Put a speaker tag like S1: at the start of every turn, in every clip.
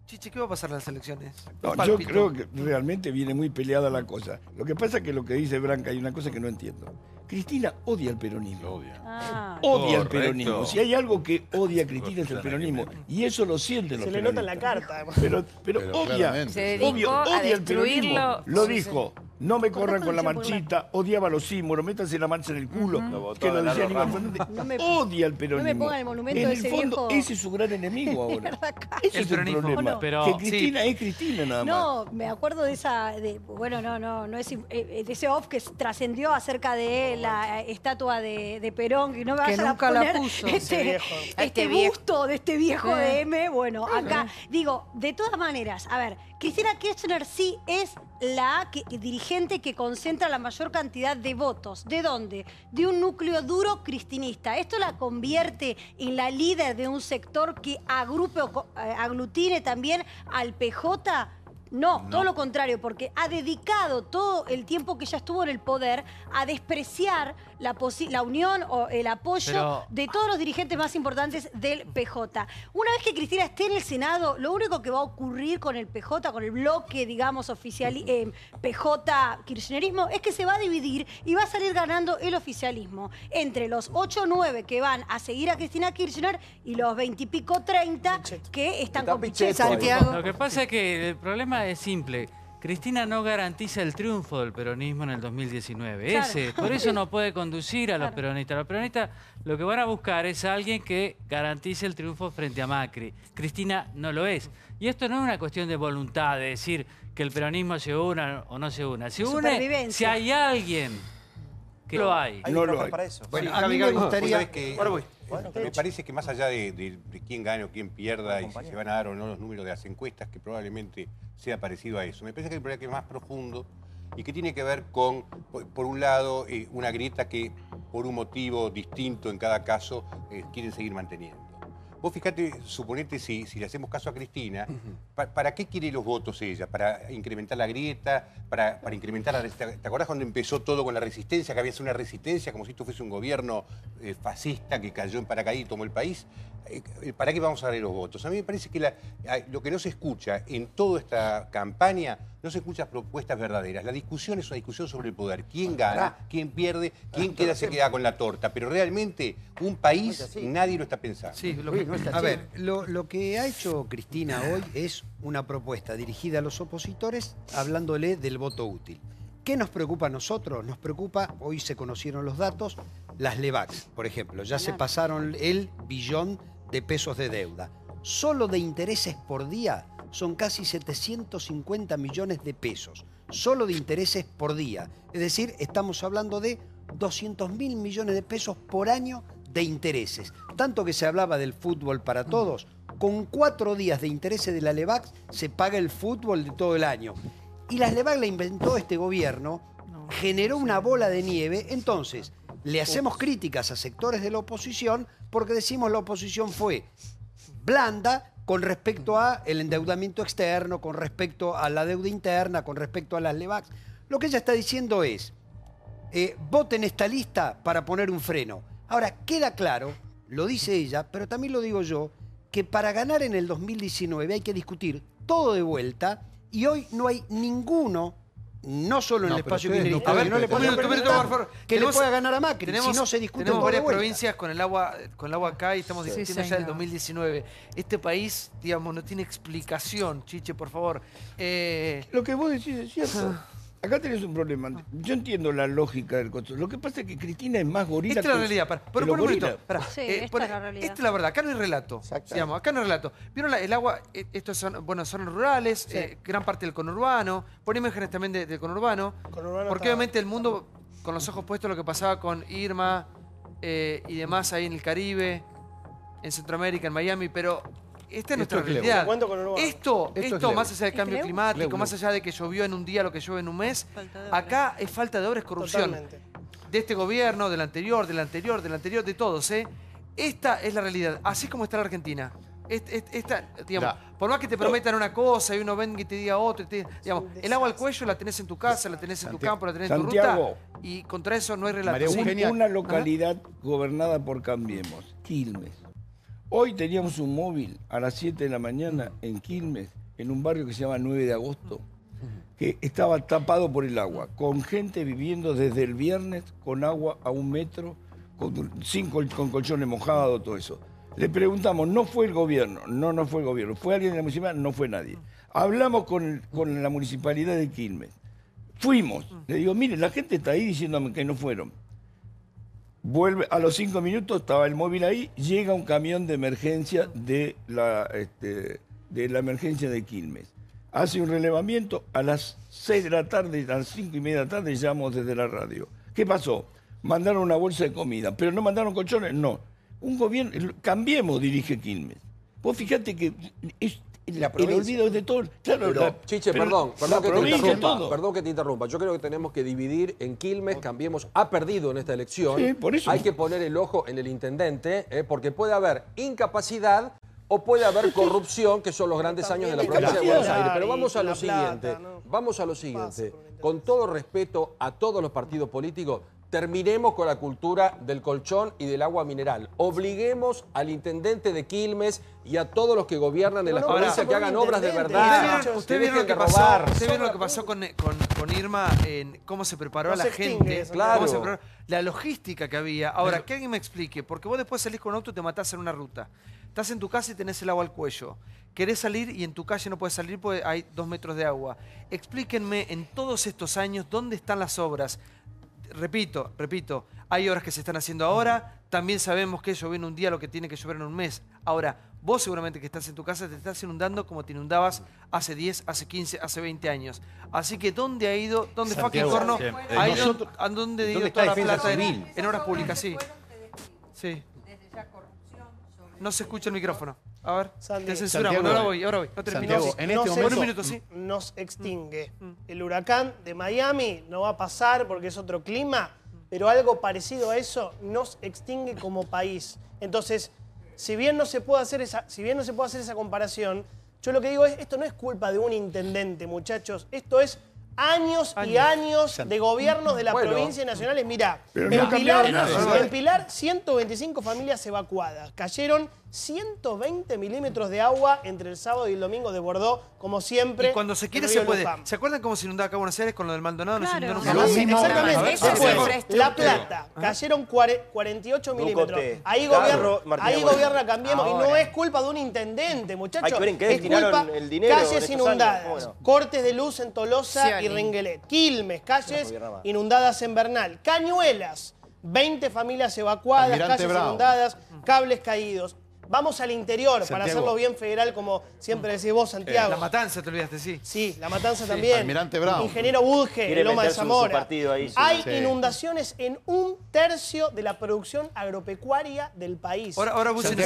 S1: Chiche, ¿qué va a pasar en las elecciones?
S2: No, yo creo que realmente viene muy peleada la cosa. Lo que pasa es que lo que dice Branca, hay una cosa que no entiendo. Cristina odia el peronismo.
S3: Lo odia.
S2: Odia el
S3: Correcto.
S2: peronismo. Si hay algo que odia a Cristina es el peronismo. Y eso lo sienten los
S4: Se le nota en la
S2: peronistas.
S4: carta.
S2: Pero odia,
S3: claramente.
S5: Se dedicó
S2: obvio,
S5: a
S2: odia el peronismo.
S5: destruirlo.
S2: Lo
S5: Sí,
S2: dijo. No me corran con la
S4: por una-
S2: manchita, odiaba los símbolos, métanse la mancha en el culo.
S6: votó
S2: Que lo decía
S6: Abelardo
S2: Aníbal
S6: Ramos.
S2: Fernández. Odia el peronismo.
S4: pongan el monumento
S2: en
S4: de
S2: el
S4: ese
S2: fondo,
S4: viejo.
S2: ese es su gran enemigo ahora. Ese
S1: El
S2: es el
S1: peronismo.
S2: problema.
S4: No.
S1: Pero,
S2: Que Cristina es Cristina nada más.
S4: No, me acuerdo de esa, bueno, no es de ese off que trascendió acerca de la estatua de Perón, que no me
S5: Que
S4: vayan a
S5: nunca la
S4: poner
S5: puso.
S4: este
S5: Este viejo.
S4: busto de este viejo de M. Bueno, acá, digo, de todas maneras, a ver, Cristina Kirchner sí es la dirigente que concentra la mayor cantidad de votos. ¿De dónde? De un núcleo duro cristinista. Esto la convierte en la líder de un sector que agrupe o aglutine también al PJ. No, todo lo contrario, porque ha dedicado todo el tiempo que ella estuvo en el poder a despreciar la unión o el apoyo de todos los dirigentes más importantes del PJ. Una vez que Cristina esté en el Senado, lo único que va a ocurrir con el PJ, con el bloque, digamos, PJ-kirchnerismo, es que se va a dividir y va a salir ganando el oficialismo entre los 8 o 9 que van a seguir a Cristina Kirchner y los 20 y pico 30 que están con Pichetto.
S5: Santiago.
S7: Lo que pasa es que el problema es simple. Cristina no garantiza el triunfo del peronismo en el 2019.
S4: Claro.
S7: Por eso no puede conducir a los peronistas. Los peronistas lo que van a buscar es a alguien que garantice el triunfo frente a Macri. Cristina no lo es. Y esto no es una cuestión de voluntad, de decir que el peronismo se una o no se una. Se une
S4: Supervivencia.
S7: si hay alguien que lo hay.
S6: Hay
S2: No
S6: un
S2: lo
S6: programa
S2: hay.
S6: para eso.
S8: Bueno,
S1: Sí,
S8: a mí
S1: Gaby,
S8: me gustaría...
S6: Vos sabés que-
S1: Ahora voy.
S6: Me parece que más allá de quién gane o quién pierda y si se van a dar o no los números de las encuestas, que probablemente sea parecido a eso, me parece que hay un problema que es más profundo y que tiene que ver con, por un lado, una grieta que por un motivo distinto en cada caso quieren seguir manteniendo. Vos fijate, suponete si le hacemos caso a Cristina, ¿para qué quiere los votos ella? ¿Para incrementar la grieta? ¿Para incrementar la resistencia? ¿Te acordás cuando empezó todo con la resistencia? Que había una resistencia como si esto fuese un gobierno fascista que cayó en paracaídas y tomó el país. ¿Para qué vamos a darle los votos? A mí me parece que lo que no se escucha en toda esta campaña, no se escuchan propuestas verdaderas. La discusión es una discusión sobre el poder. ¿Quién gana? ¿Quién pierde? ¿Quién se queda con la torta? Pero realmente un país nadie lo está pensando.
S1: Sí,
S8: A ver, lo que ha hecho Cristina hoy es una propuesta dirigida a los opositores hablándole del voto útil. ¿Qué nos preocupa a nosotros? Nos preocupa, hoy se conocieron los datos, las LEVAX, por ejemplo. Ya se pasaron el billón de pesos de deuda. Solo de intereses por día son casi 750 millones de pesos. Solo de intereses por día. Es decir, estamos hablando de 200.000 millones de pesos por año de intereses. Tanto que se hablaba del fútbol para todos, con 4 días de intereses de la LEVAX se paga el fútbol de todo el año. Y la LEVAX la inventó este gobierno, generó una bola de nieve, entonces le hacemos críticas a sectores de la oposición porque decimos la oposición fue blanda con respecto a el endeudamiento externo, con respecto a la deuda interna, con respecto a las LEVAX. Lo que ella está diciendo es, voten esta lista para poner un freno. Ahora, queda claro, lo dice ella, pero también lo digo yo, que para ganar en el 2019 hay que discutir todo de vuelta y hoy no hay ninguno, no solo en el espacio kirchnerista,
S1: A ver,
S8: no le pueden
S1: por
S8: preguntar
S1: favor.
S8: que le pueda ganar a Macri, si no se discute
S1: Tenemos
S8: todo de
S1: varias
S8: vuelta.
S1: provincias con el agua acá y estamos discutiendo ya del
S5: señor.
S1: 2019. Este país, digamos, no tiene explicación, Chiche, por favor.
S2: Lo que vos decís es cierto. Acá tenés un problema. Yo entiendo la lógica del costo. Lo que pasa es que Cristina es más gorila
S1: Esta es la realidad. Por un momento.
S4: Sí, esta es la realidad.
S1: Esta es la verdad. Acá no hay relato. Digamos, acá no hay relato. ¿Vieron el agua? Estos son, bueno, zonas rurales, gran parte del conurbano. Pon imágenes también del conurbano. Porque obviamente el mundo, con los ojos puestos, lo que pasaba con Irma y demás ahí en el Caribe, en Centroamérica, en Miami, pero esta es nuestra realidad. Esto más allá del cambio climático, más allá de que llovió en un día lo que llueve en un mes, acá es falta de obra, es corrupción. De este gobierno, del anterior, de todos, ¿eh? Esta es la realidad, así como está la Argentina. Digamos, por más que te prometan una cosa y uno venga y te diga otra, digamos, el agua al cuello la tenés en tu casa, la tenés en tu campo, la tenés en tu ruta, y contra eso no hay relato.
S2: Una localidad gobernada por Cambiemos, Quilmes. Hoy teníamos un móvil a las 7 de la mañana en Quilmes, en un barrio que se llama 9 de agosto, que estaba tapado por el agua, con gente viviendo desde el viernes con agua a 1 metro, con colchones mojados, todo eso. Le preguntamos, no fue el gobierno, no fue el gobierno, fue alguien de la municipalidad, no fue nadie. Hablamos con la municipalidad de Quilmes, fuimos, le digo, mire, la gente está ahí diciéndome que no fueron. Vuelve, a los 5 minutos estaba el móvil ahí, llega un camión de emergencia de la emergencia de Quilmes. Hace un relevamiento, a las 6 de la tarde, a las 5 y media de la tarde, llamamos desde la radio. ¿Qué pasó? Mandaron una bolsa de comida, pero no mandaron colchones, no. Un gobierno, Cambiemos dirige Quilmes. Vos fíjate que el olvido es de todo. Claro,
S3: pero, Chiche, perdón que te interrumpa. Yo creo que tenemos que dividir en Quilmes. Cambiemos ha perdido en esta elección.
S2: Sí, por eso.
S3: Hay que poner el ojo en el intendente, porque puede haber incapacidad o puede haber corrupción, que son los grandes años de la provincia de Buenos Aires. Pero vamos a lo siguiente. Vamos a lo siguiente. Con todo respeto a todos los partidos políticos, terminemos con la cultura del colchón y del agua mineral. Obliguemos al intendente de Quilmes y a todos los que gobiernan en las provincias que hagan obras de verdad.
S1: ¿Usted vio lo que pasó con Irma, en cómo se preparó a la gente?
S3: Claro.
S1: La logística que había. Ahora, que alguien me explique, porque vos después salís con un auto y te matás en una ruta. Estás en tu casa y tenés el agua al cuello. Querés salir y en tu calle no puedes salir porque hay 2 metros de agua. Explíquenme en todos estos años dónde están las obras. Repito, hay obras que se están haciendo ahora, también sabemos que llovió en un día lo que tiene que llover en un mes. Ahora, vos seguramente que estás en tu casa te estás inundando como te inundabas hace 10, hace 15, hace 20 años. Así que, ¿dónde ha ido, dónde fue aquí Corno? ¿A dónde ha ido toda la plata en obras públicas? Sí. No se escucha el micrófono. A ver, te censuramos. Ahora voy. No termino.
S5: En este momento nos extingue. El huracán de Miami no va a pasar porque es otro clima, pero algo parecido a eso nos extingue como país. Entonces, si bien no se puede hacer esa comparación, yo lo que digo es, esto no es culpa de un intendente, muchachos. Esto es años y años de gobiernos de las provincias nacionales. Mirá, en Pilar 125 familias evacuadas. Cayeron 120 milímetros de agua entre el sábado y el domingo desbordó, como siempre.
S1: Y cuando se quiere se puede. ¿Se acuerdan cómo se inundaba acá Buenos Aires con lo del Maldonado?
S4: Claro.
S5: Exactamente. La Plata, cayeron 48 milímetros. Ahí gobierna Cambiemos y no es culpa de un intendente, muchachos.
S9: Hay que ver en qué destinaron el dinero.
S5: Calles inundadas, cortes de luz en Tolosa y Ringuelet. Quilmes, calles inundadas en Bernal. Cañuelas, 20 familias evacuadas, calles inundadas, cables caídos. Vamos al interior, para hacerlo bien federal, como siempre decís vos, Santiago.
S1: La Matanza, te olvidaste, sí.
S5: Sí, La Matanza también.
S9: Almirante Brown.
S5: Ingeniero Budge, en Loma de Zamora.
S9: Ahí,
S5: hay inundaciones en 1/3 de la producción agropecuaria del país.
S1: Ahora Budge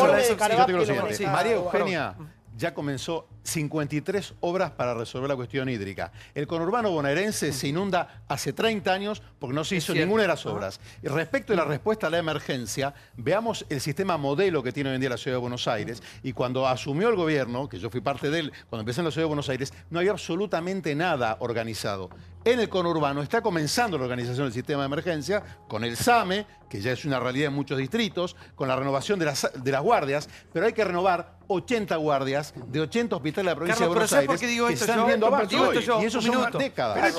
S10: María Eugenia ya comenzó 53 obras para resolver la cuestión hídrica. El conurbano bonaerense se inunda hace 30 años porque no se hizo ninguna de las obras. Y respecto a la respuesta a la emergencia, veamos el sistema modelo que tiene hoy en día la Ciudad de Buenos Aires. Y cuando asumió el gobierno, que yo fui parte de él, cuando empecé en la Ciudad de Buenos Aires, no había absolutamente nada organizado. En el conurbano está comenzando la organización del sistema de emergencia con el SAME, que ya es una realidad en muchos distritos, con la renovación de las guardias, pero hay que renovar 80 guardias de 80 hospitales de la provincia de Buenos Aires que están viendo abajo hoy, y eso son décadas.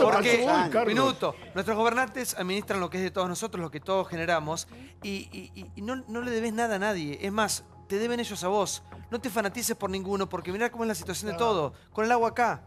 S1: Nuestros gobernantes administran lo que es de todos nosotros, lo que todos generamos, y no le debes nada a nadie. Es más, te deben ellos a vos. No te fanatices por ninguno, porque mirá cómo es la situación de todo. Con el agua acá.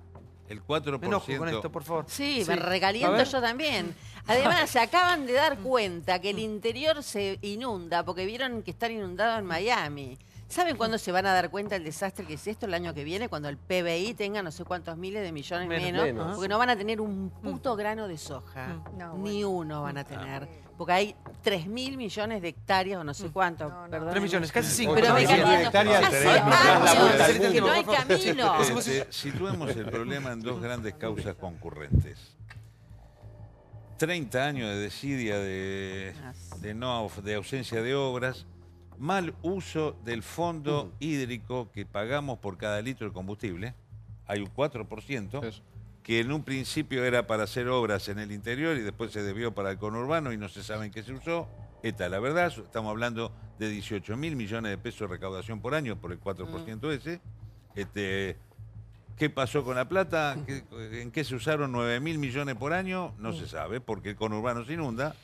S11: El 4%.
S1: Me enojo con esto, por favor.
S12: Sí, me recaliento yo también. Además, se acaban de dar cuenta que el interior se inunda porque vieron que están inundados en Miami. ¿Saben cuándo se van a dar cuenta del desastre que es esto el año que viene? Cuando el PBI tenga no sé cuántos miles de millones menos. Porque no van a tener un puto grano de soja. Ni uno van a tener. Porque hay 3.000 millones de hectáreas o no sé cuánto.
S1: 3 millones, casi 5.
S12: Pero me caliento. Hace años que no hay camino.
S11: Situemos el problema en dos grandes causas concurrentes. 30 años de desidia, de ausencia de obras, mal uso del fondo hídrico que pagamos por cada litro de combustible. Hay un 4%, que en un principio era para hacer obras en el interior y después se desvió para el conurbano y no se sabe en qué se usó. La verdad, estamos hablando de 18.000 millones de pesos de recaudación por año por el 4% ese. ¿Qué pasó con la plata? ¿En qué se usaron 9.000 millones por año? No se sabe, porque el conurbano se inunda.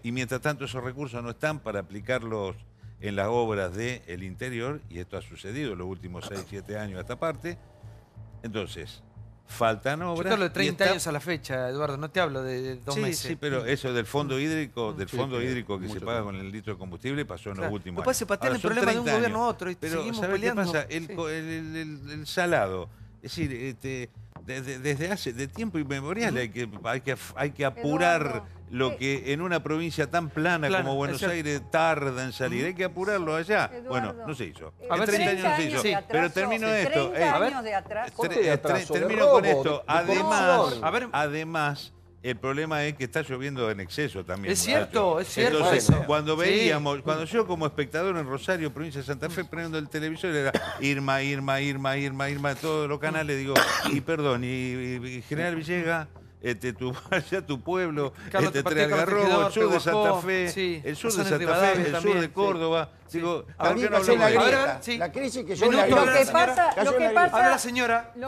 S11: Y mientras tanto esos recursos no están para aplicarlos en las obras del interior, y esto ha sucedido en los últimos 6, 7 años a esta parte. Entonces, faltan obras.
S1: Yo te hablo de 30 años a la fecha, Eduardo, no te hablo de 2 meses.
S11: Sí, pero eso del fondo hídrico, que se paga con el litro de combustible pasó en los últimos años.
S1: Después se patean el problema de un gobierno a otro y
S11: pero
S1: seguimos
S11: ¿sabes
S1: peleando?
S11: qué pasa? El salado, es decir, desde hace de tiempo inmemorial hay que apurar
S13: Eduardo,
S11: lo que en una provincia tan plana como Buenos Aires tarda en salir. Hay que apurarlo allá.
S13: Eduardo,
S11: bueno, no se hizo.
S13: A ver,
S11: 30 años no se hizo.
S13: Sí.
S11: Pero termino esto.
S13: 30 años de atraso.
S11: Termino con esto. Además, el problema es que está lloviendo en exceso también.
S1: Es cierto, es cierto.
S11: Entonces,
S1: eso.
S11: cuando veíamos, cuando yo como espectador en Rosario, provincia de Santa Fe, poniendo el televisor, era Irma, todos los canales, digo, y perdón, y General Villegas, tu pueblo, Tres Algarrobos, el sur de Santa Fe, el sur de Santa Fe, el sur de Córdoba. Digo,
S8: A mí
S11: ¿por qué
S8: me
S11: no
S8: pasó la
S11: hablamos de
S8: grieta.
S11: esto?
S8: La crisis que
S13: Lo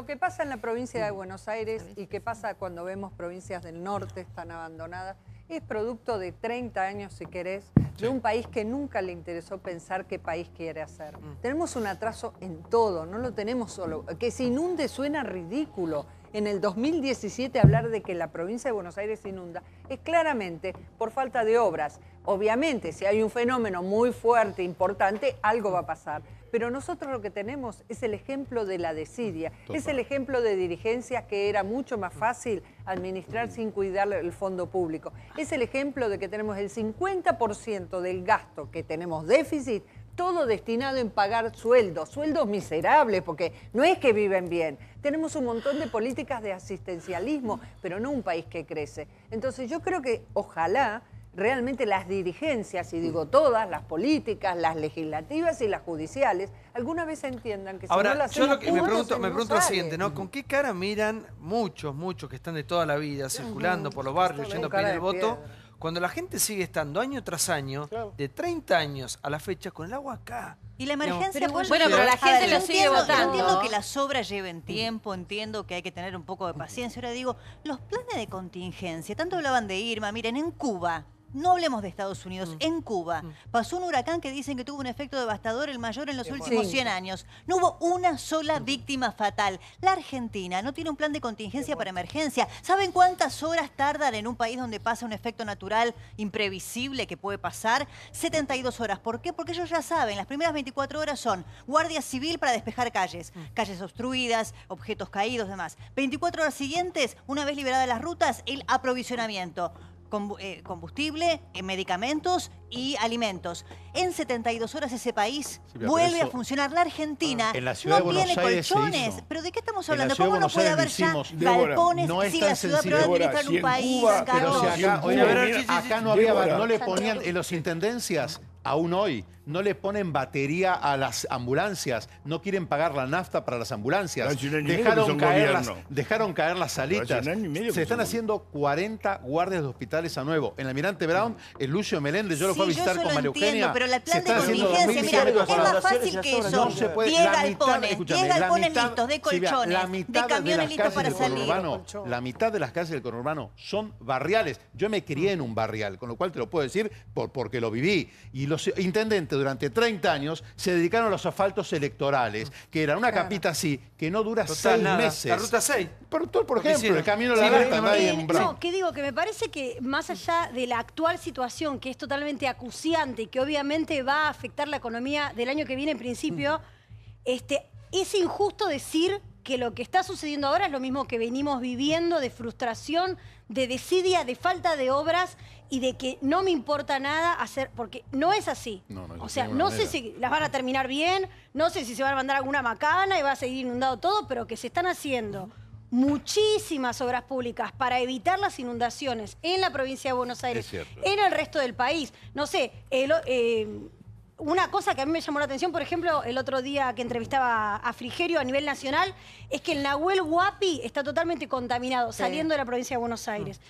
S13: que pasa en la
S1: Mm.
S13: provincia de Buenos Aires y que pasa cuando vemos provincias del norte están abandonadas, es producto de 30 años, si querés, de un país que nunca le interesó pensar qué país quiere hacer. Tenemos un atraso en todo, no lo tenemos solo. Que se inunde suena ridículo. En el 2017 hablar de que la provincia de Buenos Aires se inunda es claramente por falta de obras. Obviamente, si hay un fenómeno muy fuerte, importante, algo va a pasar. Pero nosotros lo que tenemos es el ejemplo de la desidia, es el ejemplo de dirigencias que era mucho más fácil administrar sin cuidar el fondo público. Es el ejemplo de que tenemos el 50% del gasto que tenemos déficit, todo destinado en pagar sueldos miserables, porque no es que viven bien. Tenemos un montón de políticas de asistencialismo, pero no un país que crece. Entonces yo creo que ojalá realmente las dirigencias, y digo todas, las políticas, las legislativas y las judiciales, alguna vez entiendan que si
S1: Ahora,
S13: no las
S1: yo lo
S13: hacemos
S1: que me
S13: juntos,
S1: pregunto
S13: no
S1: lo
S13: sale.
S1: siguiente, ¿no? ¿Con qué cara miran muchos que están de toda la vida circulando por los barrios, yendo a pedir el voto, cuando la gente sigue estando año tras año, de 30 años a la fecha, con el agua acá?
S14: Y la emergencia...
S12: Bueno, pero la gente lo sigue votando.
S14: Yo entiendo que las obras lleven tiempo, entiendo que hay que tener un poco de paciencia. Ahora digo, los planes de contingencia, tanto hablaban de Irma, miren, en Cuba... No hablemos de Estados Unidos. En Cuba pasó un huracán que dicen que tuvo un efecto devastador, el mayor en los últimos 100 años. No hubo una sola víctima fatal. La Argentina no tiene un plan de contingencia para emergencia. ¿Saben cuántas horas tardan en un país donde pasa un efecto natural imprevisible que puede pasar? 72 horas. ¿Por qué? Porque ellos ya saben, las primeras 24 horas son guardia civil para despejar calles, calles obstruidas, objetos caídos, demás. 24 horas siguientes, una vez liberadas las rutas, el aprovisionamiento. Combustible, medicamentos y alimentos. En 72 horas ese país vuelve a funcionar. La Argentina
S10: en la ciudad
S14: no
S10: de
S14: tiene
S10: Buenos Aires
S14: colchones.
S10: se hizo.
S14: ¿Pero de qué estamos
S10: En la
S14: hablando?
S10: ciudad
S14: ¿Cómo
S10: de
S14: no
S10: Buenos
S14: puede haber
S10: Aires
S14: ya
S10: hicimos,
S14: galpones
S10: no es
S14: si
S10: tan
S14: la ciudad
S10: sencillo.
S14: privada tiene que estar en un país?
S10: Acá no había, no le ponían en las intendencias, aún hoy, no le ponen batería a las ambulancias, no quieren pagar la nafta para las ambulancias. Dejaron caer las salitas. Se están haciendo 40 guardias de hospitales a nuevo. En el Almirante Brown, el Lucio Meléndez, yo lo fui a visitar con María Eugenia.
S14: Pero el plan de contingencia, mira, es más fácil que eso.
S10: No se puede.
S14: 10 galpones, 10 galpones listos, de colchones, de camiones listos para salir.
S10: La mitad de las calles del conurbano son barriales. Yo me crié en un barrial, con lo cual te lo puedo decir porque lo viví. Y los intendentes durante 30 años se dedicaron a los asfaltos electorales, que era una capita así, que no dura 6 meses.
S1: La ruta 6.
S10: Por ejemplo, el camino de la Berta, nadie en Brown.
S4: No, que digo, que me parece que más allá de la actual situación, que es totalmente acuciante y que obviamente va a afectar la economía del año que viene en principio, es injusto decir que lo que está sucediendo ahora es lo mismo que venimos viviendo, de frustración, de desidia, de falta de obras y de que no me importa nada hacer, porque no es así. O sea, no sé si las van a terminar bien, no sé si se van a mandar alguna macana y va a seguir inundado todo, pero que se están haciendo muchísimas obras públicas para evitar las inundaciones en la provincia de Buenos Aires, en el resto del país. No sé, una cosa que a mí me llamó la atención, por ejemplo, el otro día que entrevistaba a Frigerio a nivel nacional, es que el Nahuel Huapi está totalmente contaminado, saliendo de la provincia de Buenos Aires.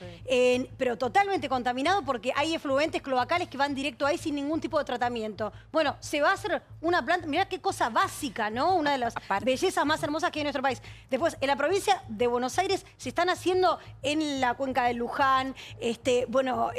S4: Pero totalmente contaminado porque hay efluentes cloacales que van directo ahí sin ningún tipo de tratamiento. Bueno, se va a hacer una planta, mirá qué cosa básica, ¿no? Una de las bellezas más hermosas que hay en nuestro país. Después, en la provincia de Buenos Aires se están haciendo en la cuenca de Luján, bueno,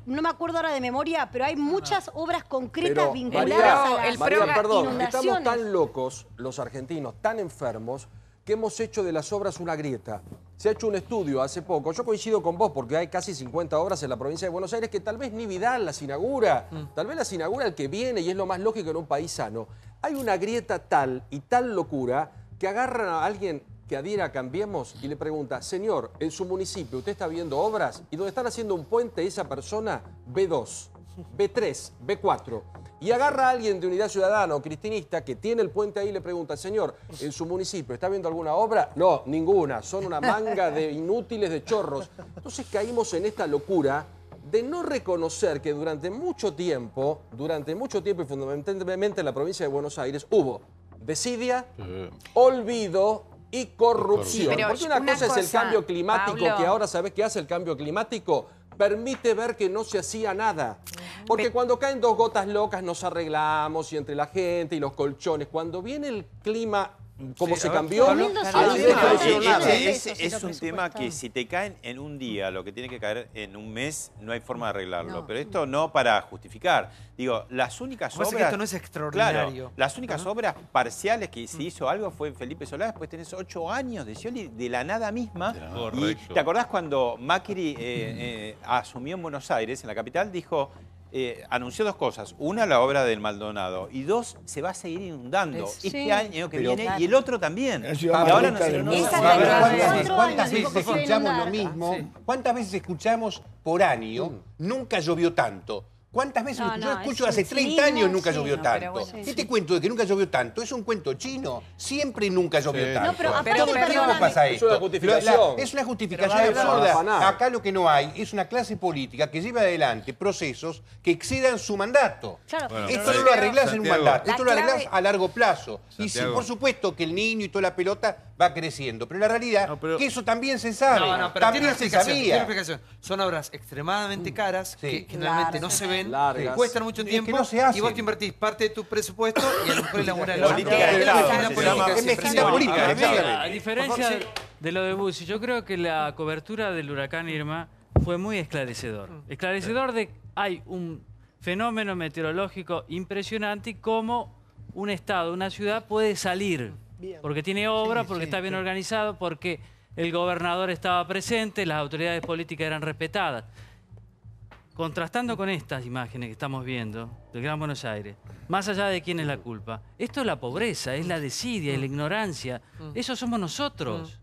S4: no me acuerdo ahora de memoria, pero hay muchas obras concretas vinculadas a las
S3: perdón, estamos
S4: inundaciones.
S3: tan locos, los argentinos, tan enfermos, que hemos hecho de las obras una grieta. Se ha hecho un estudio hace poco, yo coincido con vos, porque hay casi 50 obras en la provincia de Buenos Aires que tal vez ni Vidal las inaugura, tal vez las inaugura el que viene y es lo más lógico en un país sano. Hay una grieta tal y tal locura que agarran a alguien que adhiera a Cambiemos y le pregunta, señor, en su municipio usted está viendo obras y donde están haciendo un puente esa persona ve 2, ve 3, ve 4. Y agarra a alguien de Unidad Ciudadana o cristinista que tiene el puente ahí y le pregunta, señor, ¿en su municipio está viendo alguna obra? No, ninguna, son una manga de inútiles, de chorros. Entonces caímos en esta locura de no reconocer que durante mucho tiempo y fundamentalmente en la provincia de Buenos Aires, hubo desidia, olvido y corrupción.
S12: Sí,
S3: porque una cosa es el cambio climático,
S12: Pablo,
S3: que ahora, ¿sabés qué hace el cambio climático? Permite ver que no se hacía nada. Porque cuando caen 2 gotas locas nos arreglamos y entre la gente y los colchones. Cuando viene el clima como se cambió, ahí
S15: es un tema que si te caen en un día lo que tiene que caer en un mes, no hay forma de arreglarlo. Pero esto no para justificar. Digo, las únicas obras...
S1: que esto no es extraordinario.
S15: Claro, las únicas obras parciales que se hizo algo fue Felipe Solá, después tenés 8 años de Scioli de la nada misma. Y ¿te acordás cuando Macri asumió en Buenos Aires, en la capital, dijo... anunció 2 cosas. Una, la obra del Maldonado. Y 2, se va a seguir inundando este año que viene y el otro también. Y ahora no se
S6: ¿Cuántas veces escuchamos lo mismo? ¿Cuántas veces escuchamos por año? Nunca llovió tanto. ¿Cuántas veces? Yo escucho hace 30 años nunca llovió tanto. Este cuento de que nunca llovió tanto es un cuento chino. Siempre nunca llovió tanto. Todo el tiempo pasa esto.
S3: Es una justificación.
S6: Es una justificación absurda. Acá lo que no hay es una clase política que lleve adelante procesos que excedan su mandato. Esto no lo arreglás en un mandato. Esto lo arreglás a largo plazo. Y sí, por supuesto que el niño y toda la pelota va creciendo. Pero la realidad es que eso también se sabe.
S1: Pero
S6: también se sabía.
S1: Son obras extremadamente caras que generalmente no se ven.
S6: Largas.
S1: Cuestan mucho tiempo
S6: no se hacen.
S1: Y vos te invertís parte de tu presupuesto y a lo mejor elabora la
S7: política. A diferencia de lo de Bussi, yo creo que la cobertura del huracán Irma fue muy esclarecedor. Esclarecedor de que hay un fenómeno meteorológico impresionante y cómo un estado, una ciudad puede salir. Porque tiene obra, porque está bien organizado, porque el gobernador estaba presente, las autoridades políticas eran respetadas. Contrastando con estas imágenes que estamos viendo del Gran Buenos Aires, más allá de quién es la culpa, esto es la pobreza, es la desidia, es la ignorancia. Eso somos nosotros.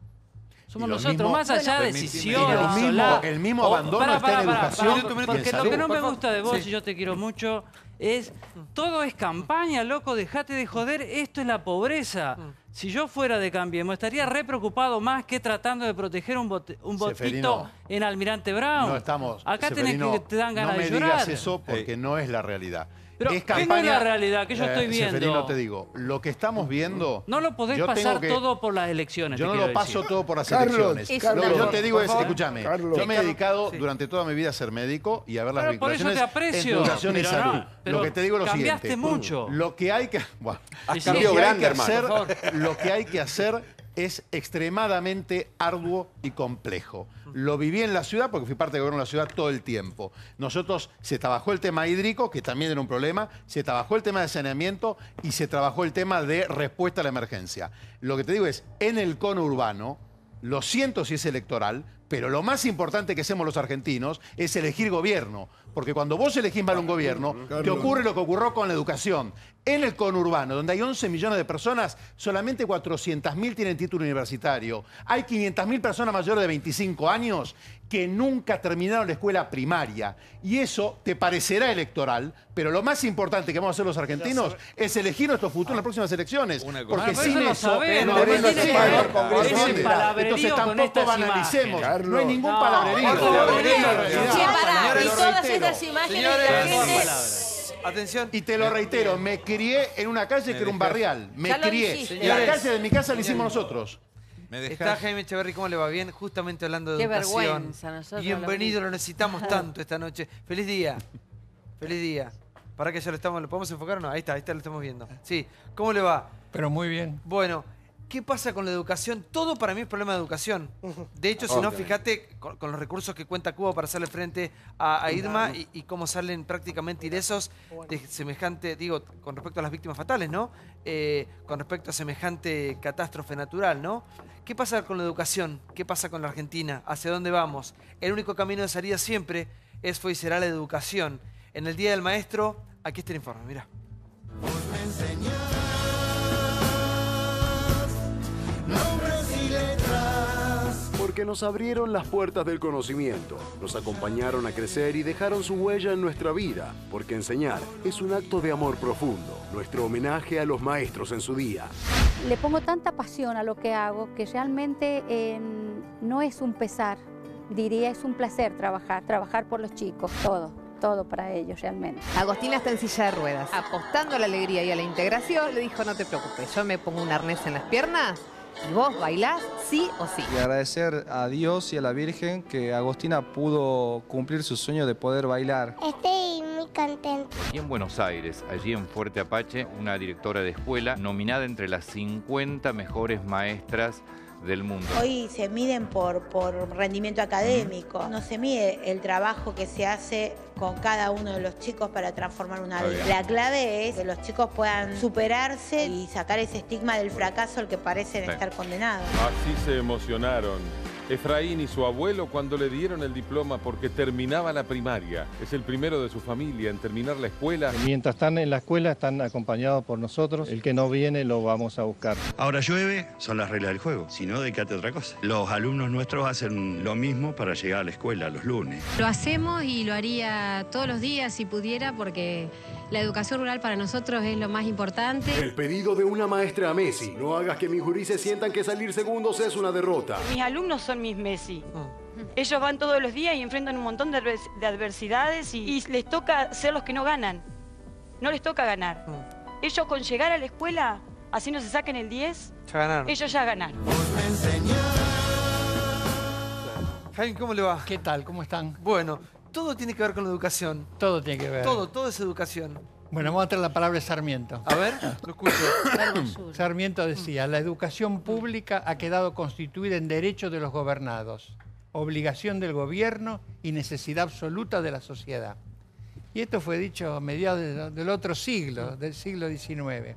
S7: Somos nosotros, más allá de decisiones.
S10: El mismo abandono está en educación.
S7: Porque lo que no me gusta de vos, y yo te quiero mucho, es todo es campaña, loco, dejate de joder, esto es la pobreza. Si yo fuera de Cambiemos, estaría re preocupado más que tratando de proteger un votito en Almirante Brown.
S10: No estamos,
S7: acá tenés que te dan ganas de llorar.
S10: No me digas eso porque no es la realidad.
S7: Pero ¿qué no es la realidad que yo estoy viendo?
S10: Seferino, te digo, lo que estamos viendo...
S7: No lo podés pasar todo por las elecciones.
S10: Yo no lo paso todo por las elecciones. Lo que yo te digo es, escúchame, yo me he dedicado durante toda mi vida a ser médico y a ver las vinculaciones entre educación y salud. Lo que te digo es lo siguiente.
S7: Cambiaste mucho.
S10: Lo que hay que... Lo que hay que hacer es extremadamente arduo y complejo. Lo viví en la ciudad porque fui parte del gobierno de la ciudad todo el tiempo. Nosotros se trabajó el tema hídrico, que también era un problema, se trabajó el tema de saneamiento y se trabajó el tema de respuesta a la emergencia. Lo que te digo es, en el conurbano, lo siento si es electoral, pero lo más importante que hacemos los argentinos es elegir gobierno. Porque cuando vos elegís mal un gobierno, te ocurre lo que ocurrió con la educación. En el conurbano, donde hay 11 millones de personas, solamente 400.000 tienen título universitario. Hay 500.000 personas mayores de 25 años que nunca terminaron la escuela primaria. Y eso te parecerá electoral, pero lo más importante que vamos a hacer los argentinos es elegir nuestro futuro en las próximas elecciones. Porque sin eso no habrá Entonces tampoco banalicemos. No hay ningún palabrerío.
S12: Y todas estas imágenes de la gente...
S1: Atención.
S10: Y te lo reitero, me crié en una calle que era un barrial. Me
S12: Ya lo
S10: crié.
S12: dijiste.
S10: La calle de mi casa la hicimos nosotros.
S1: Está Jaime Echeverry, ¿cómo le va? Bien, justamente hablando de
S12: Qué
S1: educación.
S12: vergüenza, nosotros
S1: Bienvenido, lo necesitamos tanto esta noche. Feliz día. Feliz día. ¿Para que ya lo podemos enfocar o no? Ahí está, lo estamos viendo. Sí, ¿cómo le va?
S16: Pero muy bien.
S1: Bueno, ¿qué pasa con la educación? Todo para mí es problema de educación. De hecho, si no, fíjate con los recursos que cuenta Cuba para hacerle frente a Irma y cómo salen prácticamente ilesos de semejante, digo, con respecto a las víctimas fatales, ¿no? Con respecto a semejante catástrofe natural, ¿no? ¿Qué pasa con la educación? ¿Qué pasa con la Argentina? ¿Hacia dónde vamos? El único camino de salida siempre fue y será la educación. En el Día del Maestro, aquí está el informe, mirá.
S17: Porque nos abrieron las puertas del conocimiento, nos acompañaron a crecer y dejaron su huella en nuestra vida, porque enseñar es un acto de amor profundo, nuestro homenaje a los maestros en su día.
S18: Le pongo tanta pasión a lo que hago que realmente no es un pesar, diría es un placer trabajar por los chicos, todo para ellos realmente.
S19: Agostina está en silla de ruedas, apostando a la alegría y a la integración, le dijo no te preocupes, yo me pongo un arnés en las piernas y vos bailás sí o sí.
S20: Y agradecer a Dios y a la Virgen que Agostina pudo cumplir su sueño de poder bailar.
S21: Estoy muy contenta.
S22: Y en Buenos Aires, allí en Fuerte Apache, una directora de escuela nominada entre las 50 mejores maestras del mundo.
S23: Hoy se miden por rendimiento académico, no se mide el trabajo que se hace con cada uno de los chicos para transformar una vida. La clave es que los chicos puedan superarse y sacar ese estigma del fracaso al que parecen estar condenados.
S24: Así se emocionaron Efraín y su abuelo cuando le dieron el diploma porque terminaba la primaria. Es el primero de su familia en terminar la escuela.
S16: Mientras están en la escuela están acompañados por nosotros. El que no viene lo vamos a buscar.
S25: Ahora llueve, son las reglas del juego. Si no, dedícate a otra cosa. Los alumnos nuestros hacen lo mismo para llegar a la escuela los lunes.
S26: Lo hacemos y lo haría todos los días si pudiera porque la educación rural para nosotros es lo más importante.
S17: El pedido de una maestra a Messi. No hagas que mis gurises sientan que salir segundos es una derrota.
S27: Mis alumnos son mis Messi. Ellos van todos los días y enfrentan un montón de adversidades y les toca ser los que no ganan. No les toca ganar. Ellos con llegar a la escuela, así no se saquen el 10,
S1: ya ganaron.
S27: Ellos ya ganaron.
S1: Jaime, ¿cómo le va?
S16: ¿Qué tal? ¿Cómo están?
S1: Bueno, todo tiene que ver con la educación.
S16: Todo tiene que ver.
S1: Todo es educación.
S16: Bueno, vamos a traer la palabra de Sarmiento.
S1: A ver, lo escucho.
S16: Sarmiento decía, la educación pública ha quedado constituida en derecho de los gobernados, obligación del gobierno y necesidad absoluta de la sociedad. Y esto fue dicho a mediados del otro siglo, del siglo XIX.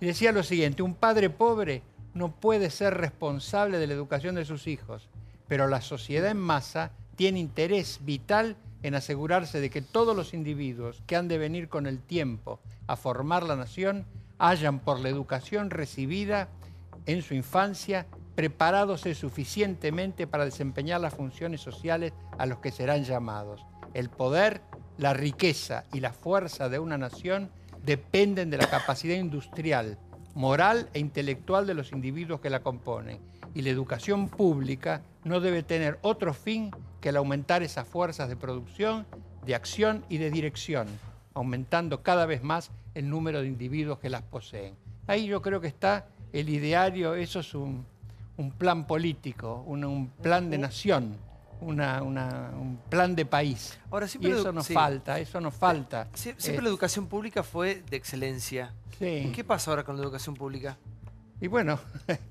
S16: Y decía lo siguiente, un padre pobre no puede ser responsable de la educación de sus hijos, pero la sociedad en masa tiene interés vital en asegurarse de que todos los individuos que han de venir con el tiempo a formar la nación hayan por la educación recibida en su infancia preparándose suficientemente para desempeñar las funciones sociales a los que serán llamados. El poder, la riqueza y la fuerza de una nación dependen de la capacidad industrial, moral e intelectual de los individuos que la componen. Y la educación pública no debe tener otro fin que el aumentar esas fuerzas de producción, de acción y de dirección, aumentando cada vez más el número de individuos que las poseen. Ahí yo creo que está el ideario, eso es un plan político, un plan de nación, un plan de país.
S1: Ahora,
S16: y eso nos falta, eso nos falta.
S1: Siempre la educación pública fue de excelencia.
S16: Sí.
S1: ¿Qué pasa ahora con la educación pública?
S16: Y bueno,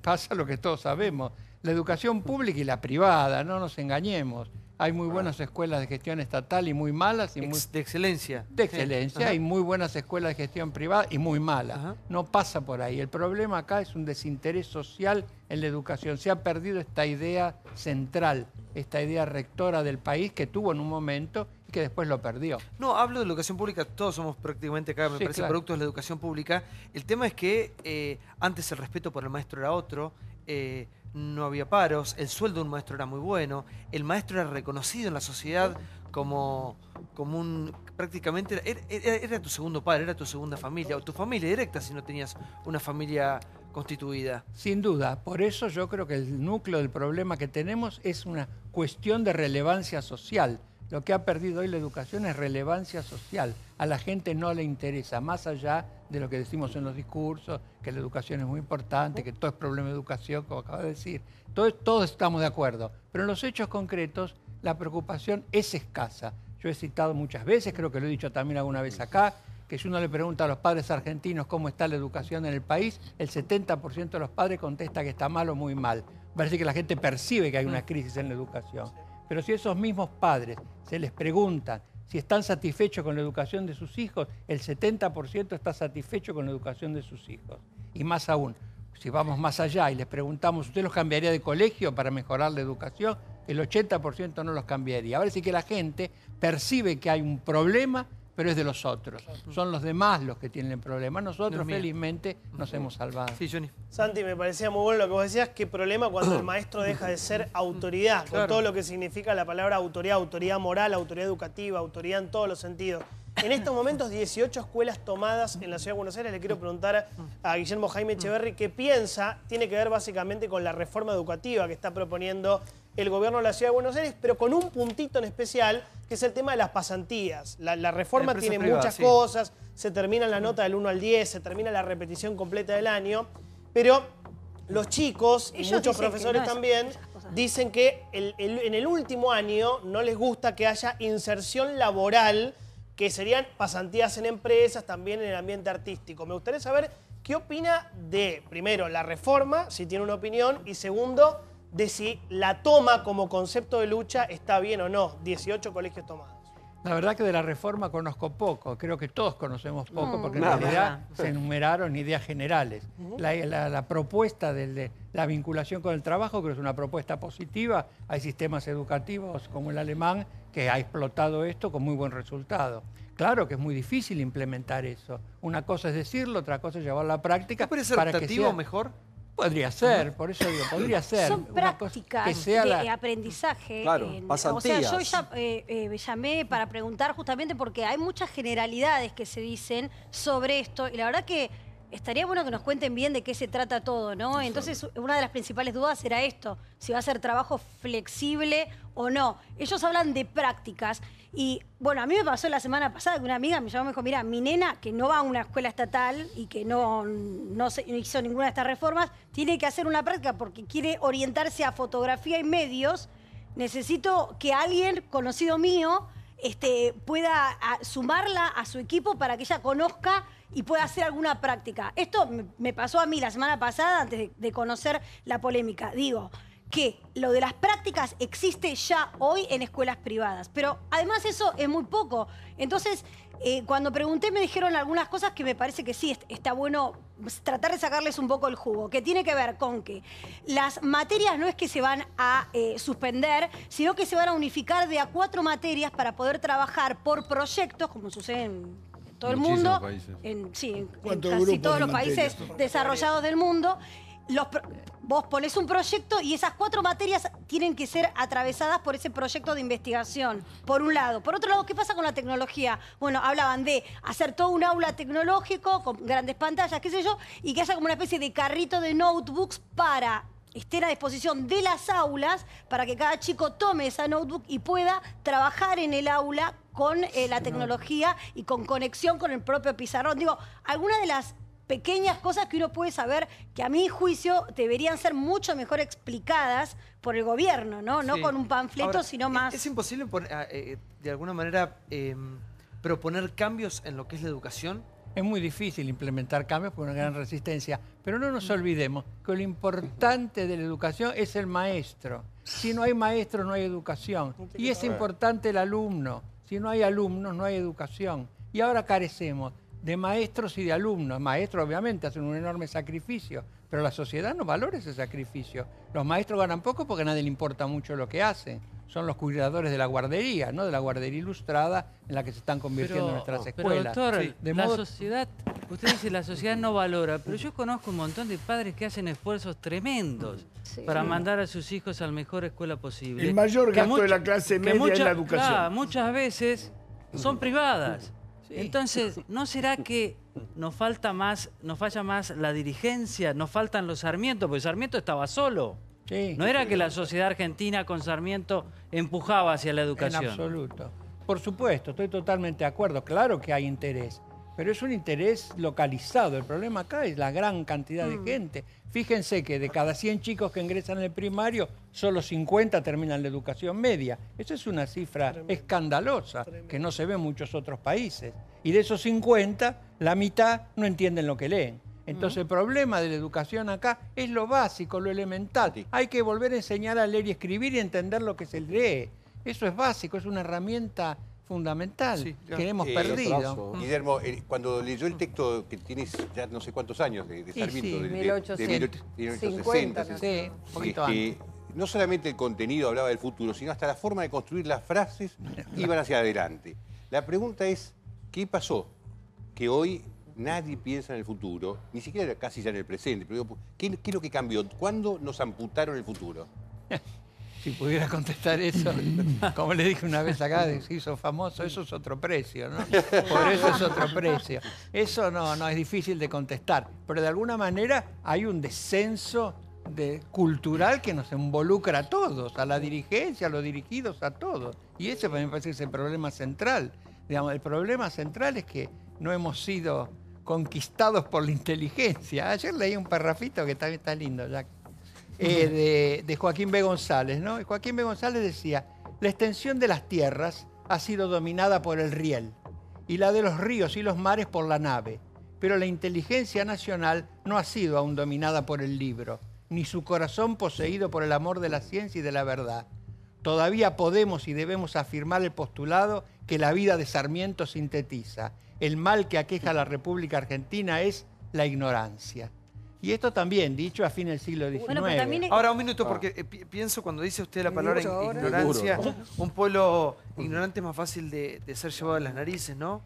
S16: pasa lo que todos sabemos. La educación pública y la privada, no nos engañemos. Hay muy buenas escuelas de gestión estatal y muy malas. Y
S1: de excelencia.
S16: De excelencia. Sí. Hay muy buenas escuelas de gestión privada y muy malas. No pasa por ahí. El problema acá es un desinterés social en la educación. Se ha perdido esta idea central, esta idea rectora del país que tuvo en un momento y que después lo perdió.
S1: No, hablo de la educación pública. Todos somos prácticamente acá, me parece, productos de la educación pública. El tema es que antes el respeto por el maestro era otro. No había paros, el sueldo de un maestro era muy bueno, el maestro era reconocido en la sociedad como un... prácticamente era tu segundo padre, era tu segunda familia, o tu familia directa si no tenías una familia constituida.
S16: Sin duda, por eso yo creo que el núcleo del problema que tenemos es una cuestión de relevancia social, Lo que ha perdido hoy la educación es relevancia social. A la gente no le interesa, más allá de lo que decimos en los discursos, que la educación es muy importante, que todo es problema de educación, como acaba de decir. Todos estamos de acuerdo. Pero en los hechos concretos, la preocupación es escasa. Yo he citado muchas veces, creo que lo he dicho también alguna vez acá, que si uno le pregunta a los padres argentinos cómo está la educación en el país, el 70% de los padres contesta que está mal o muy mal. Parece que la gente percibe que hay una crisis en la educación. Pero si esos mismos padres se les preguntan si están satisfechos con la educación de sus hijos, el 70% está satisfecho con la educación de sus hijos. Y más aún, si vamos más allá y les preguntamos, ¿usted los cambiaría de colegio para mejorar la educación? El 80% no los cambiaría. Ahora sí que la gente percibe que hay un problema, pero es de los otros. Son los demás los que tienen el problema. Nosotros, felizmente, nos hemos salvado.
S1: Sí, Johnny.
S2: Santi, me parecía muy bueno lo que vos decías, qué problema cuando el maestro deja de ser autoridad, con todo lo que significa la palabra autoridad, autoridad moral, autoridad educativa, autoridad en todos los sentidos. En estos momentos, 18 escuelas tomadas en la Ciudad de Buenos Aires. Le quiero preguntar a Guillermo Jaime Echeverri qué piensa. Tiene que ver básicamente con la reforma educativa que está proponiendo el gobierno de la Ciudad de Buenos Aires, pero con un puntito en especial, que es el tema de las pasantías. La reforma tiene muchas cosas, se termina la nota del 1 al 10, se termina la repetición completa del año, pero los chicos, y muchos profesores también, dicen que en el último año no les gusta que haya inserción laboral, que serían pasantías en empresas, también en el ambiente artístico. Me gustaría saber qué opina de, primero, la reforma, si tiene una opinión, y segundo, de si la toma como concepto de lucha está bien o no. 18 colegios tomados.
S16: La verdad que de la reforma conozco poco, creo que todos conocemos poco, porque en realidad se enumeraron ideas generales. La propuesta de la vinculación con el trabajo creo que es una propuesta positiva. Hay sistemas educativos como el alemán que ha explotado esto con muy buen resultado. Claro que es muy difícil implementar eso. Una cosa es decirlo, otra cosa es llevarlo a la práctica.
S1: ¿No puede ser optativo mejor?
S16: Podría ser, por eso digo, podría ser.
S4: Son prácticas de aprendizaje.
S3: Claro, pasantías.
S4: O sea, yo llamé para preguntar justamente porque hay muchas generalidades que se dicen sobre esto y la verdad que estaría bueno que nos cuenten bien de qué se trata todo, ¿no? Entonces, una de las principales dudas era esto, si va a ser trabajo flexible o no. Ellos hablan de prácticas y, bueno, a mí me pasó la semana pasada que una amiga me llamó y me dijo, mira, mi nena, que no va a una escuela estatal y que no hizo ninguna de estas reformas, tiene que hacer una práctica porque quiere orientarse a fotografía y medios. Necesito que alguien conocido mío pueda sumarla a su equipo para que ella conozca y pueda hacer alguna práctica. Esto me pasó a mí la semana pasada, antes de conocer la polémica. Digo que lo de las prácticas existe ya hoy en escuelas privadas, pero además eso es muy poco. Entonces, cuando pregunté me dijeron algunas cosas que me parece que sí, está bueno tratar de sacarles un poco el jugo, que tiene que ver con que las materias no es que se van a suspender, sino que se van a unificar de a 4 materias para poder trabajar por proyectos, como sucede en todo el mundo, en casi todos los países desarrollados del mundo. Vos ponés un proyecto y esas 4 materias tienen que ser atravesadas por ese proyecto de investigación, por un lado. Por otro lado, ¿qué pasa con la tecnología? Bueno, hablaban de hacer todo un aula tecnológico con grandes pantallas, qué sé yo, y que haya como una especie de carrito de notebooks para estar a disposición de las aulas, para que cada chico tome esa notebook y pueda trabajar en el aula con la tecnología y con conexión con el propio pizarrón. Digo, algunas de las pequeñas cosas que uno puede saber que a mi juicio deberían ser mucho mejor explicadas por el gobierno, ¿no? Sí. No con un panfleto, ahora, sino más...
S1: ¿Es imposible, de alguna manera, proponer cambios en lo que es la educación?
S16: Es muy difícil implementar cambios por una gran resistencia, pero no nos olvidemos que lo importante de la educación es el maestro. Si no hay maestro, no hay educación. Y es importante el alumno. Si no hay alumnos, no hay educación. Y ahora carecemos de maestros y de alumnos. Maestros obviamente hacen un enorme sacrificio, pero la sociedad no valora ese sacrificio. Los maestros ganan poco porque a nadie le importa mucho lo que hacen. Son los cuidadores de la guardería, ¿no? De la guardería ilustrada en la que se están convirtiendo nuestras escuelas.
S7: Pero doctor, la sociedad, usted dice la sociedad no valora, pero yo conozco un montón de padres que hacen esfuerzos tremendos para mandar a sus hijos a la mejor escuela posible.
S5: El mayor gasto de la clase media es la educación.
S7: Claro, muchas veces son privadas. Entonces, ¿no será que nos falla más la dirigencia? ¿Nos faltan los Sarmiento? Porque Sarmiento estaba solo.
S16: Sí.
S7: No era que la sociedad argentina con Sarmiento empujaba hacia la educación.
S16: En absoluto. Por supuesto, estoy totalmente de acuerdo. Claro que hay interés, pero es un interés localizado. El problema acá es la gran cantidad de gente. Fíjense que de cada 100 chicos que ingresan en el primario, solo 50 terminan la educación media. Esa es una cifra escandalosa que no se ve en muchos otros países. Y de esos 50, la mitad no entienden lo que leen. Entonces el problema de la educación acá es lo básico, lo elemental. Hay que volver a enseñar a leer y escribir y entender lo que se lee. Eso es básico, es una herramienta fundamental que hemos perdido.
S6: Guillermo, cuando leyó el texto que tienes ya no sé cuántos años de Sarmiento, de 1860,
S16: sí, un poquito antes.
S6: No solamente el contenido hablaba del futuro, sino hasta la forma de construir las frases iban hacia adelante. La pregunta es, ¿qué pasó? Que hoy nadie piensa en el futuro, ni siquiera casi ya en el presente. Pero ¿qué es lo que cambió? ¿Cuándo nos amputaron el futuro?
S16: Si pudiera contestar eso, como le dije una vez acá, se hizo famoso, eso es otro precio, ¿no? Por eso es otro precio. Eso no es difícil de contestar, pero de alguna manera hay un descenso cultural que nos involucra a todos, a la dirigencia, a los dirigidos, a todos. Y ese para mí me parece que es el problema central. Digamos, el problema central es que no hemos sido conquistados por la inteligencia. Ayer leí un parrafito que también está lindo, Jack. De Joaquín B. González, ¿no? Y Joaquín B. González decía, la extensión de las tierras ha sido dominada por el riel y la de los ríos y los mares por la nave, pero la inteligencia nacional no ha sido aún dominada por el libro, ni su corazón poseído por el amor de la ciencia y de la verdad. Todavía podemos y debemos afirmar el postulado que la vida de Sarmiento sintetiza. El mal que aqueja a la República Argentina es la ignorancia. Y esto también, dicho a fin del siglo XIX. Bueno,
S1: ahora, un minuto, porque pienso cuando dice usted la palabra ignorancia, un pueblo ignorante es más fácil de ser llevado a las narices, ¿no?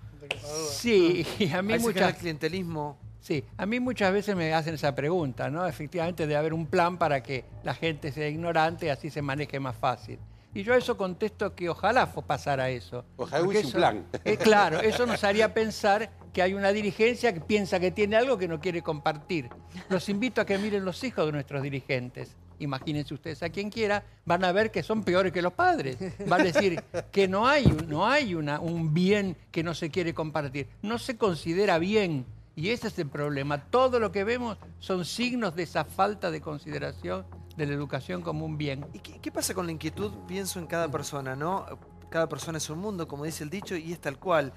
S16: Sí, y a mí
S1: el clientelismo.
S16: Sí, a mí muchas veces me hacen esa pregunta, ¿no? Efectivamente debe haber un plan para que la gente sea ignorante y así se maneje más fácil. Y yo a eso contesto que ojalá pasara eso.
S6: Ojalá hubiese un plan.
S16: Claro, eso nos haría pensar que hay una dirigencia que piensa que tiene algo que no quiere compartir. Los invito a que miren los hijos de nuestros dirigentes. Imagínense ustedes a quien quiera, van a ver que son peores que los padres. Van a decir que no hay un bien que no se quiere compartir. No se considera bien. Y ese es el problema. Todo lo que vemos son signos de esa falta de consideración de la educación como un bien.
S1: ¿Y qué pasa con la inquietud? Pienso en cada persona, ¿no? Cada persona es un mundo, como dice el dicho, y es tal cual.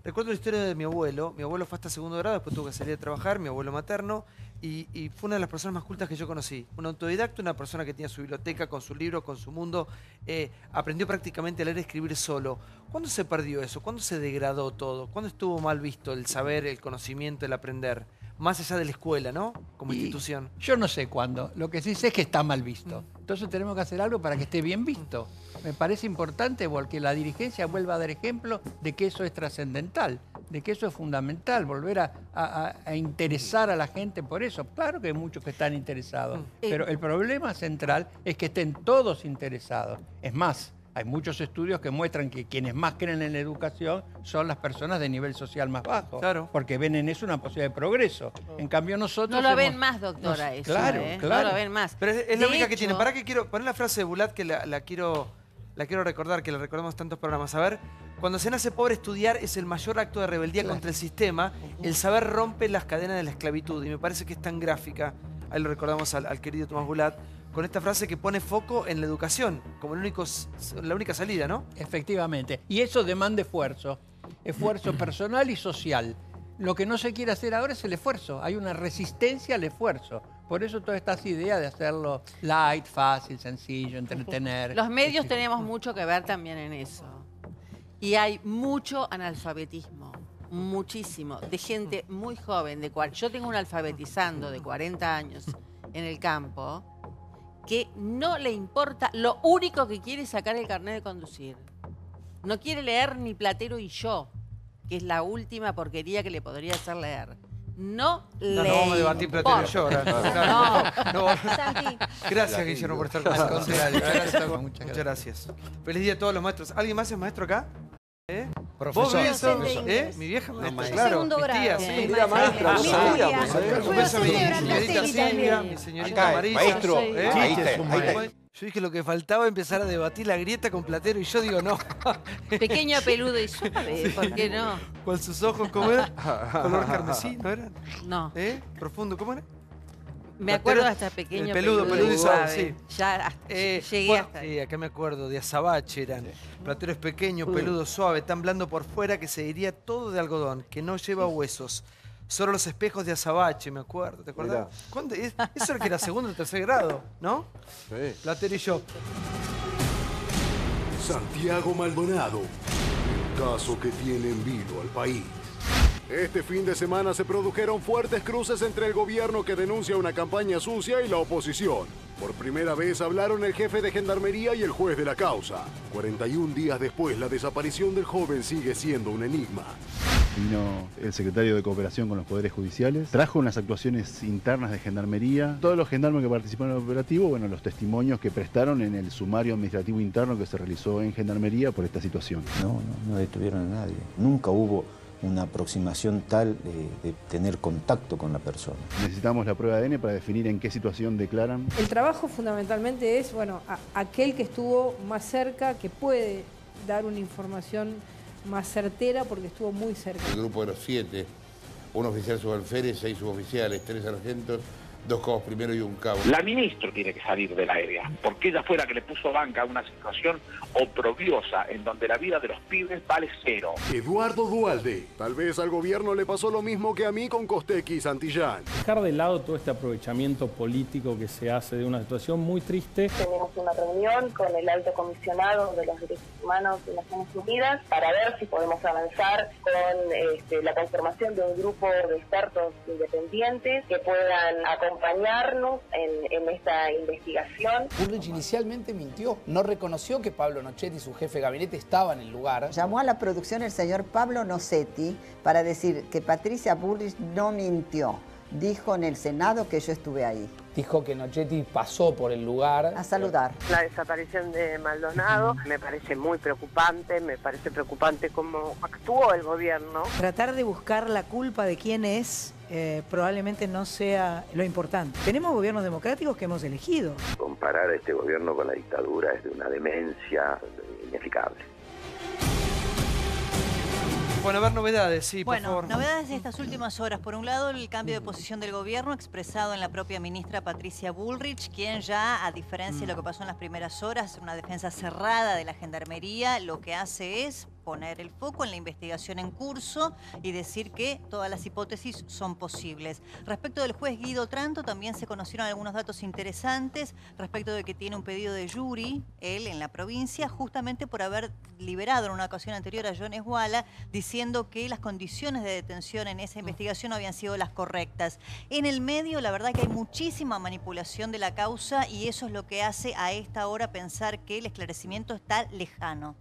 S1: Recuerdo la historia de mi abuelo. Mi abuelo fue hasta segundo grado, después tuvo que salir a trabajar, mi abuelo materno, y fue una de las personas más cultas que yo conocí. Un autodidacta, una persona que tenía su biblioteca, con su libro, con su mundo. Aprendió prácticamente a leer y escribir solo. ¿Cuándo se perdió eso? ¿Cuándo se degradó todo? ¿Cuándo estuvo mal visto el saber, el conocimiento, el aprender? Más allá de la escuela, ¿no? Como institución.
S16: Yo no sé cuándo. Lo que sí sé es que está mal visto. Entonces tenemos que hacer algo para que esté bien visto. Me parece importante porque la dirigencia vuelva a dar ejemplo de que eso es trascendental, de que eso es fundamental, volver a interesar a la gente por eso. Claro que hay muchos que están interesados, pero el problema central es que estén todos interesados. Es más, hay muchos estudios que muestran que quienes más creen en la educación son las personas de nivel social más bajo. Claro. Porque ven en eso una posibilidad de progreso. En cambio nosotros...
S12: No lo ven más, doctora, eso.
S16: Claro, claro.
S12: No lo ven más.
S1: Pero es la única que tiene. ¿Para qué quiero poner la frase de Bulat que la quiero recordar, que la recordamos en tantos programas? A ver, cuando se nace pobre, estudiar es el mayor acto de rebeldía contra el sistema. El saber rompe las cadenas de la esclavitud. Y me parece que es tan gráfica. Ahí lo recordamos al querido Tomás Bulat, con esta frase que pone foco en la educación, como la única salida, ¿no?
S16: Efectivamente. Y eso demanda esfuerzo personal y social. Lo que no se quiere hacer ahora es el esfuerzo. Hay una resistencia al esfuerzo. Por eso todas estas ideas de hacerlo light, fácil, sencillo, entretener.
S12: Los medios tenemos mucho que ver también en eso. Y hay mucho analfabetismo. Muchísimo. De gente muy joven, yo tengo un alfabetizando de 40 años en el campo, que no le importa, lo único que quiere es sacar el carnet de conducir. No quiere leer ni Platero y yo, que es la última porquería que le podría hacer leer. No
S1: vamos a debatir Platero y yo ahora. No. Gracias, Guillermo, por estar con nosotros. Muchas gracias. Feliz día a todos los maestros. ¿Alguien más es maestro acá? Profesor. Mi vieja maestra, claro.
S4: Segundo grado.
S1: Mi tía, sí.
S3: Mira, maestra, no sabíamos.
S1: Un beso a mi señorita Silvia, mi señorita Marisa.
S6: Maestro,
S1: Yo dije lo que faltaba empezar a debatir la grieta con Platero y yo digo no.
S12: Pequeño, peludo y suave, ¿por qué no?
S1: ¿Cuál sus ojos cómo eran? Color carmesí, ¿no eran?
S12: No.
S1: Profundo, ¿cómo era?
S12: Me acuerdo hasta pequeño,
S1: peludo y suave, sí.
S12: Ya llegué hasta
S1: sí, acá me acuerdo, de azabache eran. Platero es pequeño, peludo, suave, tan blando por fuera que se diría todo de algodón, que no lleva huesos. Solo los espejos de azabache, me acuerdo, ¿te acuerdas? ¿Cuándo? Eso era que era segundo o tercer grado, ¿no?
S3: Sí.
S1: Platero y yo.
S17: Santiago Maldonado, el caso que tiene en vilo al país. Este fin de semana se produjeron fuertes cruces entre el gobierno que denuncia una campaña sucia y la oposición. Por primera vez hablaron el jefe de Gendarmería y el juez de la causa. 41 días después, la desaparición del joven sigue siendo un enigma.
S8: Vino el secretario de Cooperación con los Poderes Judiciales, trajo unas actuaciones internas de Gendarmería. Todos los gendarmes que participaron en el operativo, bueno, los testimonios que prestaron en el sumario administrativo interno que se realizó en Gendarmería por esta situación.
S9: No detuvieron a nadie. Nunca hubo una aproximación tal de tener contacto con la persona.
S8: Necesitamos la prueba de ADN para definir en qué situación declaran.
S10: El trabajo fundamentalmente es, bueno, aquel que estuvo más cerca, que puede dar una información más certera porque estuvo muy cerca.
S11: El grupo de los 7, un oficial subalférez, 6 suboficiales, 3 sargentos, 2 cabos primero y un cabo.
S13: La ministra tiene que salir del aérea, porque ella fue la que le puso banca a una situación oprobiosa en donde la vida de los pibes vale cero.
S17: Eduardo Duhalde. Tal vez al gobierno le pasó lo mismo que a mí con Costecchi y Santillán.
S14: Dejar de lado todo este aprovechamiento político que se hace de una situación muy triste.
S15: Tenemos una reunión con el alto comisionado de los derechos humanos de Naciones Unidas para ver si podemos avanzar con la conformación de un grupo de expertos independientes que puedan acompañarnos en esta investigación.
S28: Bullrich inicialmente mintió, no reconoció que Pablo Nochetti, su jefe de gabinete, estaba en el lugar.
S29: Llamó a la producción el señor Pablo Nochetti para decir que Patricia Bullrich no mintió. Dijo en el Senado que yo estuve ahí.
S28: Dijo que Nochetti pasó por el lugar.
S29: A saludar.
S15: La desaparición de Maldonado me parece muy preocupante, me parece preocupante cómo actuó el gobierno.
S30: Tratar de buscar la culpa de quién es probablemente no sea lo importante. Tenemos gobiernos democráticos que hemos elegido.
S13: Comparar a este gobierno con la dictadura es de una demencia inexplicable.
S1: Bueno, a ver novedades, sí, por favor.
S31: Novedades de estas últimas horas. Por un lado, el cambio de posición del gobierno expresado en la propia ministra Patricia Bullrich, quien ya, a diferencia de lo que pasó en las primeras horas, una defensa cerrada de la Gendarmería, lo que hace es poner el foco en la investigación en curso y decir que todas las hipótesis son posibles. Respecto del juez Guido Tranto, también se conocieron algunos datos interesantes respecto de que tiene un pedido de jury, él en la provincia, justamente por haber liberado en una ocasión anterior a John Esguala, diciendo que las condiciones de detención en esa investigación no habían sido las correctas. En el medio, la verdad que hay muchísima manipulación de la causa y eso es lo que hace a esta hora pensar que el esclarecimiento está lejano.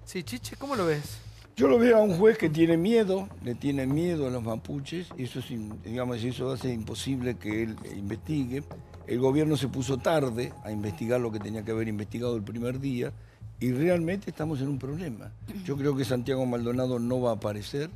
S1: Sí, Chiche, ¿cómo lo ves?
S5: Yo lo veo a un juez que tiene miedo, le tiene miedo a los mapuches, y eso, digamos, eso hace imposible que él investigue. El gobierno se puso tarde a investigar lo que tenía que haber investigado el primer día, y realmente estamos en un problema. Yo creo que Santiago Maldonado no va a aparecer,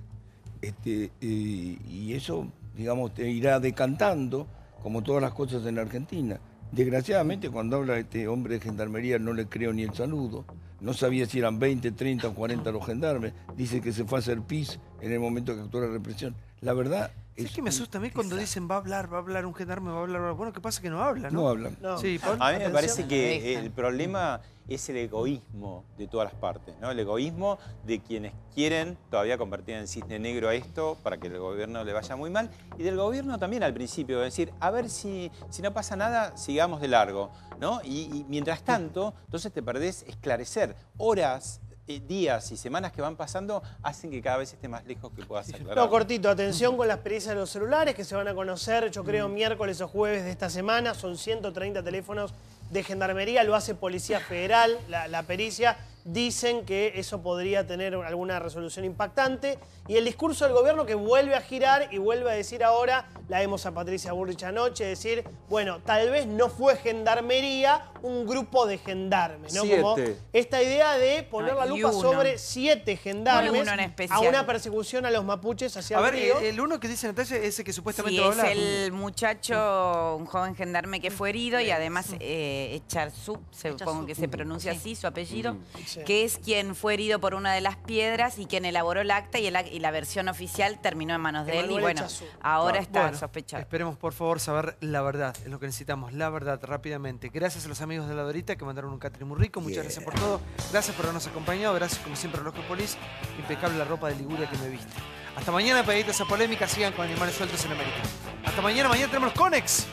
S5: y eso, digamos, te irá decantando, como todas las cosas en la Argentina. Desgraciadamente, cuando habla este hombre de Gendarmería, no le creo ni el saludo. No sabía si eran 20, 30 o 40 los gendarmes. Dice que se fue a hacer pis en el momento que actuó la represión. La verdad
S1: es que me asusta a mí cuando dicen va a hablar un gendarme, va a hablar. Bueno, ¿qué pasa? Que no habla, ¿no?
S5: No hablan.
S1: No. Sí, Paul,
S31: a mí me parece que el problema es el egoísmo de todas las partes, ¿no? El egoísmo de quienes quieren todavía convertir en cisne negro a esto para que el gobierno le vaya muy mal. Y del gobierno también al principio, decir, a ver si no pasa nada, sigamos de largo, ¿no? Y mientras tanto, entonces te perdés esclarecer. Horas, días y semanas que van pasando hacen que cada vez esté más lejos que puedas aclarar.
S2: No, cortito, atención con las pericias de los celulares que se van a conocer, yo creo, miércoles o jueves de esta semana. Son 130 teléfonos de Gendarmería, lo hace Policía Federal, la pericia, dicen que eso podría tener alguna resolución impactante. Y el discurso del gobierno que vuelve a girar y vuelve a decir ahora, la vemos a Patricia Bullrich anoche, decir, bueno, tal vez no fue gendarmería, un grupo de gendarmes, ¿no? Como esta idea de poner la lupa sobre 7 gendarmes a una persecución a los mapuches hacia el río.
S1: A ver, el uno que dice Natalia es ese que supuestamente va a hablar.
S7: Es el muchacho, un joven gendarme que fue herido y además Echarzup, supongo que se pronuncia así, su apellido, que es quien fue herido por una de las piedras y quien elaboró el acta y la versión oficial terminó en manos de él y bueno, ahora está sospechado.
S1: Esperemos por favor saber la verdad, es lo que necesitamos, la verdad, rápidamente. Gracias a los amigos de La Dorita que mandaron un catering muy rico, muchas gracias por todo, gracias por habernos acompañado, gracias como siempre a los Polis, impecable la ropa de Liguria que me viste. Hasta mañana, pegaditos a polémica, sigan con Animales Sueltos en América. Hasta mañana tenemos los Conex.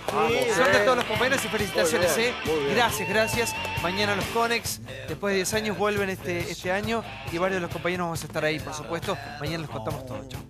S1: Suerte a todos los compañeros y felicitaciones. Gracias. Mañana los Conex, después de 10 años vuelven este año y varios de los compañeros vamos a estar ahí, por supuesto. Mañana les contamos todo. Chau.